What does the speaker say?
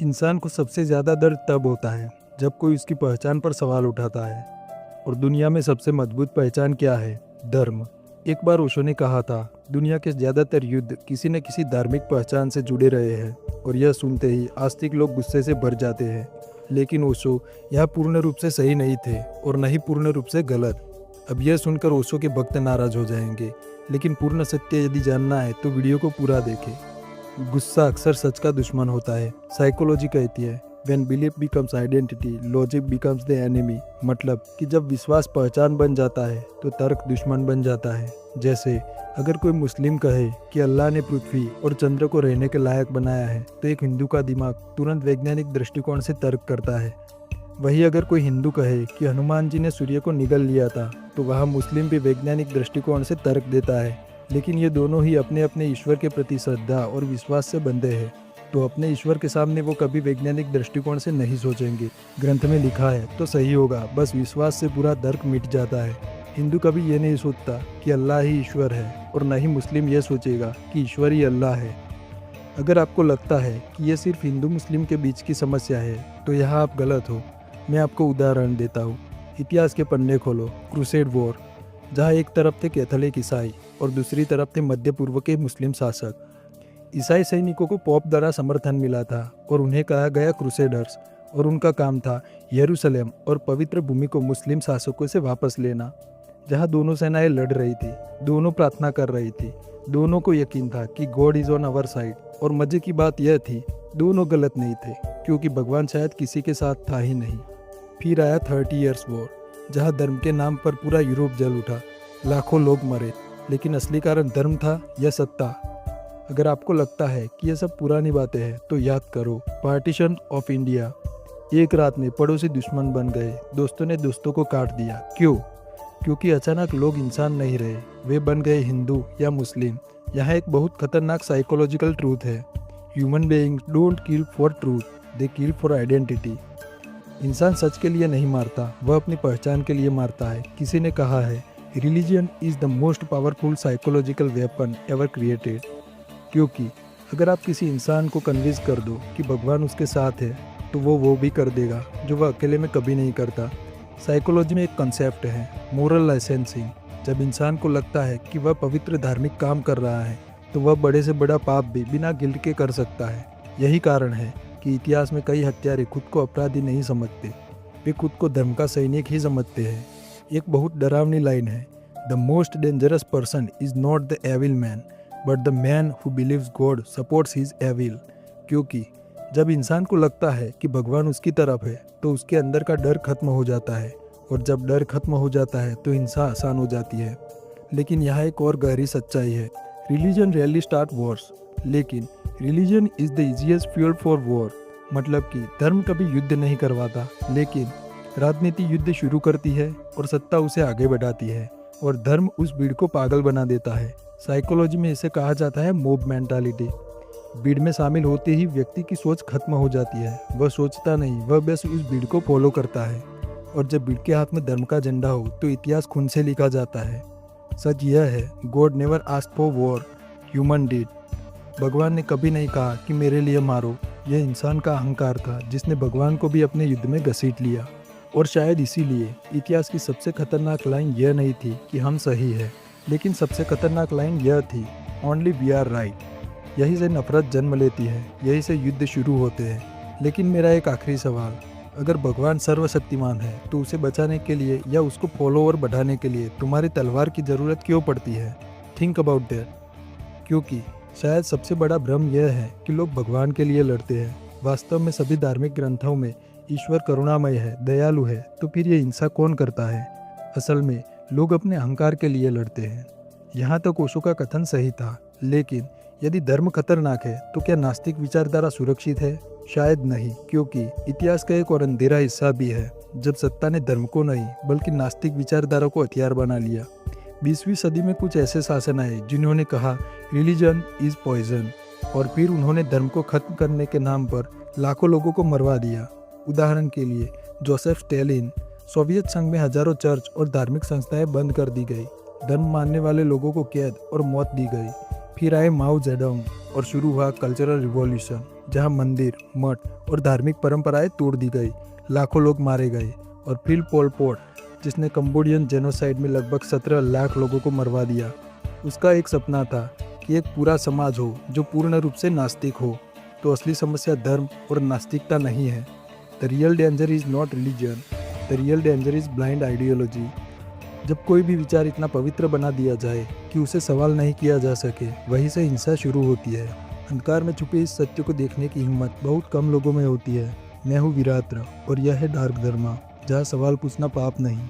इंसान को सबसे ज़्यादा दर्द तब होता है जब कोई उसकी पहचान पर सवाल उठाता है। और दुनिया में सबसे मजबूत पहचान क्या है? धर्म। एक बार ओशो ने कहा था, दुनिया के ज़्यादातर युद्ध किसी न किसी धार्मिक पहचान से जुड़े रहे हैं। और यह सुनते ही आस्तिक लोग गुस्से से भर जाते हैं। लेकिन ओशो यह पूर्ण रूप से सही नहीं थे और न ही पूर्ण रूप से गलत। अब यह सुनकर ओशो के भक्त नाराज हो जाएंगे, लेकिन पूर्ण सत्य यदि जानना है तो वीडियो को पूरा देखें। गुस्सा अक्सर सच का दुश्मन होता है। साइकोलॉजी कहती है, when belief becomes identity logic becomes the enemy. मतलब कि जब विश्वास पहचान बन जाता है तो तर्क दुश्मन बन जाता है। जैसे अगर कोई मुस्लिम कहे कि अल्लाह ने पृथ्वी और चंद्र को रहने के लायक बनाया है, तो एक हिंदू का दिमाग तुरंत वैज्ञानिक दृष्टिकोण से तर्क करता है। वही अगर कोई हिंदू कहे कि हनुमान जी ने सूर्य को निगल लिया था, तो वह मुस्लिम भी वैज्ञानिक दृष्टिकोण से तर्क देता है। लेकिन ये दोनों ही अपने अपने ईश्वर के प्रति श्रद्धा और विश्वास से बंधे हैं, तो अपने ईश्वर के सामने वो कभी वैज्ञानिक दृष्टिकोण से नहीं सोचेंगे। ग्रंथ में लिखा है तो सही होगा, बस विश्वास से पूरा तर्क मिट जाता है। हिंदू कभी ये नहीं सोचता कि अल्लाह ही ईश्वर है, और न ही मुस्लिम ये सोचेगा कि ईश्वर ही अल्लाह है। अगर आपको लगता है कि ये सिर्फ हिंदू मुस्लिम के बीच की समस्या है, तो यहाँ आप गलत हो। मैं आपको उदाहरण देता हूँ। इतिहास के पन्ने खोलो। क्रूसेड वॉर, जहाँ एक तरफ थे कैथोलिक ईसाई और दूसरी तरफ थे मध्य पूर्व के मुस्लिम शासक। ईसाई सैनिकों को पोप द्वारा समर्थन मिला था और उन्हें कहा गया क्रूसेडर्स, और उनका काम था यरूशलेम और पवित्र भूमि को मुस्लिम शासकों से वापस लेना। जहाँ दोनों सेनाएं लड़ रही थी, दोनों प्रार्थना कर रही थी, दोनों को यकीन था कि God is on our side. और मजे की बात यह थी, दोनों गलत नहीं थे, क्योंकि भगवान शायद किसी के साथ था ही नहीं। फिर आया 30 ईयर्स वॉर, जहाँ धर्म के नाम पर पूरा यूरोप जल उठा, लाखों लोग मरे। लेकिन असली कारण धर्म था या सत्ता? अगर आपको लगता है कि यह सब पुरानी बातें हैं, तो याद करो पार्टीशन ऑफ इंडिया। एक रात में पड़ोसी दुश्मन बन गए, दोस्तों ने दोस्तों को काट दिया। क्यों? क्योंकि अचानक लोग इंसान नहीं रहे, वे बन गए हिंदू या मुस्लिम। यहाँ एक बहुत खतरनाक साइकोलॉजिकल ट्रूथ है। Human beings don't kill for truth, they kill for identity. इंसान सच के लिए नहीं मारता, वह अपनी पहचान के लिए मारता है। किसी ने कहा है, religion is the most powerful psychological weapon ever created. क्योंकि अगर आप किसी इंसान को कन्विंस कर दो कि भगवान उसके साथ है, तो वो भी कर देगा जो वह अकेले में कभी नहीं करता। साइकोलॉजी में एक कंसेप्ट है, मोरल लाइसेंसिंग। जब इंसान को लगता है कि वह पवित्र धार्मिक काम कर रहा है, तो वह बड़े से बड़ा पाप भी बिना गिल्ट के कर सकता है। यही कारण है कि इतिहास में कई हत्यारे खुद को अपराधी नहीं समझते, वे खुद को धर्म का सैनिक ही समझते हैं। एक बहुत डरावनी लाइन है, the most dangerous person is not the evil man but the man who believes God supports his evil. क्योंकि जब इंसान को लगता है कि भगवान उसकी तरफ है, तो उसके अंदर का डर खत्म हो जाता है, और जब डर खत्म हो जाता है तो हिंसा आसान हो जाती है। लेकिन यहाँ एक और गहरी सच्चाई है, रिलीजन रियली स्टार्ट वॉर्स, लेकिन religion is the easiest fuel for war. मतलब कि धर्म कभी युद्ध नहीं करवाता, लेकिन राजनीति युद्ध शुरू करती है और सत्ता उसे आगे बढ़ाती है, और धर्म उस भीड़ को पागल बना देता है। साइकोलॉजी में इसे कहा जाता है मॉब मेंटालिटी। भीड़ में शामिल होते ही व्यक्ति की सोच खत्म हो जाती है, वह सोचता नहीं, वह बस उस भीड़ को फॉलो करता है। और जब भीड़ के हाथ में धर्म का झंडा हो, तो इतिहास खून से लिखा जाता है। सच यह है, God never asked for war, human did. भगवान ने कभी नहीं कहा कि मेरे लिए मारो। यह इंसान का अहंकार था जिसने भगवान को भी अपने युद्ध में घसीट लिया। और शायद इसीलिए इतिहास की सबसे खतरनाक लाइन यह नहीं थी कि हम सही है, लेकिन सबसे खतरनाक लाइन यह थी, ओनली वी आर राइट। यही से नफरत जन्म लेती है, यही से युद्ध शुरू होते हैं। लेकिन मेरा एक आखिरी सवाल, अगर भगवान सर्वशक्तिमान है, तो उसे बचाने के लिए या उसको फॉलोअर बढ़ाने के लिए तुम्हारी तलवार की ज़रूरत क्यों पड़ती है? Think about that. क्योंकि शायद सबसे बड़ा भ्रम यह है कि लोग भगवान के लिए लड़ते हैं। वास्तव में सभी धार्मिक ग्रंथों में ईश्वर करुणामय है, दयालु है, तो फिर ये हिंसा कौन करता है? असल में लोग अपने अहंकार के लिए लड़ते हैं। यहाँ तक ओशो का कथन सही था, लेकिन यदि धर्म खतरनाक है, तो क्या नास्तिक विचारधारा सुरक्षित है? शायद नहीं, क्योंकि इतिहास का एक और अंधेरा हिस्सा भी है, जब सत्ता ने धर्म को नहीं बल्कि नास्तिक विचारधारा को हथियार बना लिया। 20वीं सदी में कुछ ऐसे शासन आए जिन्होंने कहा रिलीजन इज पॉइजन, और फिर उन्होंने धर्म को खत्म करने के नाम पर लाखों लोगों को मरवा दिया। उदाहरण के लिए जोसेफ स्टेलिन, सोवियत संघ में हजारों चर्च और धार्मिक संस्थाएं बंद कर दी गई, धर्म मानने वाले लोगों को कैद और मौत दी गई। फिर आए माओ जेडोंग और शुरू हुआ कल्चरल रिवॉल्यूशन, जहां मंदिर, मठ और धार्मिक परंपराएं तोड़ दी गई, लाखों लोग मारे गए। और फिर पोल पोट, जिसने कंबोडियन जेनोसाइड में लगभग 17 लाख लोगों को मरवा दिया। उसका एक सपना था कि एक पूरा समाज हो जो पूर्ण रूप से नास्तिक हो। तो असली समस्या धर्म और नास्तिकता नहीं है। The real danger is not religion, the real danger is blind ideology. जब कोई भी विचार इतना पवित्र बना दिया जाए कि उसे सवाल नहीं किया जा सके, वहीं से हिंसा शुरू होती है। अंधकार में छुपे इस सत्य को देखने की हिम्मत बहुत कम लोगों में होती है। मैं हूँ विरात्र और यह है डार्क धर्मा, जहाँ सवाल पूछना पाप नहीं।